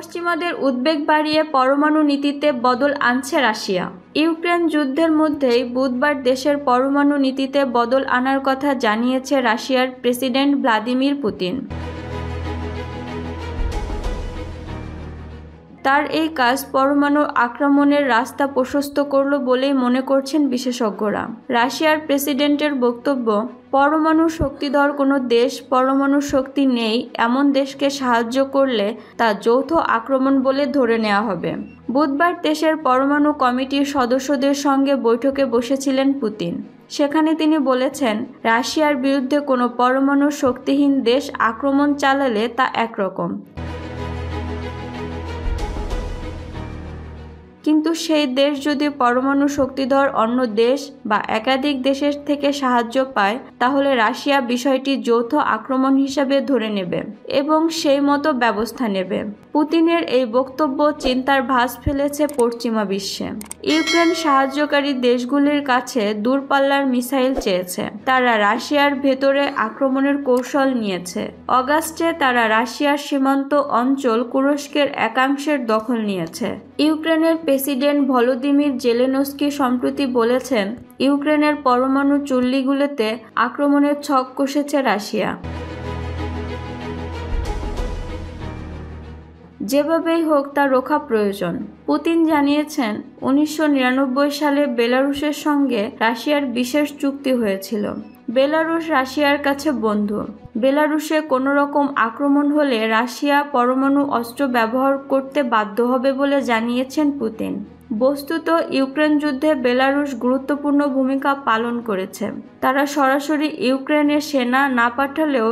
পশ্চিমাদের উদ্বেগ বাড়িয়ে পরমাণু নীতিতে বদল আনছে রাশিয়া। ইউক্রেন যুদ্ধের মধ্যেই বুধবার দেশের পরমাণু নীতিতে বদল আনার কথা জানিয়েছে রাশিয়ার প্রেসিডেন্ট ভ্লাদিমির পুতিন। তার এই কাজ পরমাণু আক্রমণের রাস্তা প্রশস্ত করল বলেই মনে করছেন বিশেষজ্ঞরা। রাশিয়ার প্রেসিডেন্টের বক্তব্য, পরমাণু শক্তিধর কোনো দেশ পরমাণু শক্তি নেই এমন দেশকে সাহায্য করলে তা যৌথ আক্রমণ বলে ধরে নেওয়া হবে। বুধবার দেশের পরমাণু কমিটির সদস্যদের সঙ্গে বৈঠকে বসেছিলেন পুতিন। সেখানে তিনি বলেছেন, রাশিয়ার বিরুদ্ধে কোনো পরমাণু শক্তিহীন দেশ আক্রমণ চালালে তা একরকম, কিন্তু সেই দেশ যদি পরমাণু শক্তিধর অন্য দেশ বা একাধিক দেশের থেকে সাহায্য পায় তাহলে রাশিয়া বিষয়টি যৌথ আক্রমণ হিসাবে ধরে নেবে এবং সেই মতো ব্যবস্থা নেবে। পুতিনের এই বক্তব্য চিন্তার ভাঁজ ফেলেছে পশ্চিমা বিশ্বে। ইউক্রেন সাহায্যকারী দেশগুলির কাছে দূরপাল্লার মিসাইল চেয়েছে। তারা রাশিয়ার ভেতরে আক্রমণের কৌশল নিয়েছে। অগাস্টে তারা রাশিয়ার সীমান্ত অঞ্চল তুরস্কের একাংশের দখল নিয়েছে। ইউক্রেনের প্রেসিডেন্ট ভলোদিমির জেলেনস্কি সম্প্রতি বলেছেন, ইউক্রেনের পরমাণু চুল্লিগুলোতে আক্রমণের ছক কষেছে রাশিয়া। যেভাবেই হোক তা রোখা প্রয়োজন। পুতিন জানিয়েছেন, 1999 সালে বেলারুশের সঙ্গে রাশিয়ার বিশেষ চুক্তি হয়েছিল। বেলারুশ রাশিয়ার কাছে বন্ধু। বেলারুশে কোনো রকম আক্রমণ হলে রাশিয়া পরমাণু অস্ত্র ব্যবহার করতে বাধ্য হবে বলে জানিয়েছেন পুতিন। বস্তুত ইউক্রেন যুদ্ধে বেলারুশ গুরুত্বপূর্ণ ভূমিকা পালন করেছে। তারা সরাসরি ইউক্রেনে সেনা না পাঠালেও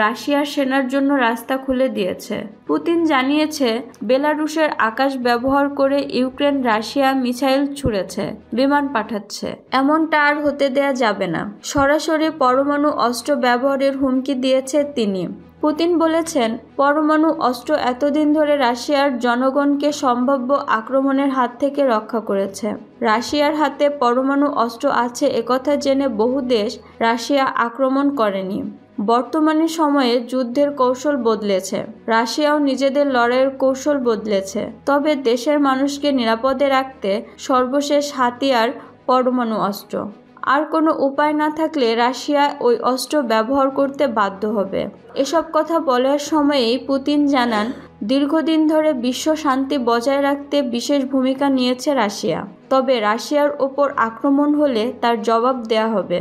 রাশিয়ার সেনার জন্য রাস্তা খুলে দিয়েছে। পুতিন জানিয়েছে, বেলারুশের আকাশ ব্যবহার করে ইউক্রেন রাশিয়া মিসাইল ছুড়েছে, বিমান পাঠাচ্ছে। এমনটা আর হতে দেয়া যাবে না। সরাসরি পরমাণু অস্ত্র ব্যবহারের হুমকি দিয়েছে তিনি। পুতিন বলেছেন, পরমাণু অস্ত্র এতদিন ধরে রাশিয়ার জনগণকে সম্ভাব্য আক্রমণের হাত থেকে রক্ষা করেছে। রাশিয়ার হাতে পরমাণু অস্ত্র আছে একথা জেনে বহু দেশ রাশিয়া আক্রমণ করেনি। বর্তমানে সময়ে যুদ্ধের কৌশল বদলেছে। রাশিয়াও নিজেদের লড়াইয়ের কৌশল বদলেছে। তবে দেশের মানুষকে নিরাপদে রাখতে সর্বশেষ হাতিয়ার পরমাণু অস্ত্র। আর কোনো উপায় না থাকলে রাশিয়া ওই অস্ত্র ব্যবহার করতে বাধ্য হবে। এসব কথা বলার সময়েই পুতিন জানান, দীর্ঘদিন ধরে বিশ্ব শান্তি বজায় রাখতে বিশেষ ভূমিকা নিয়েছে রাশিয়া। তবে রাশিয়ার ওপর আক্রমণ হলে তার জবাব দেয়া হবে।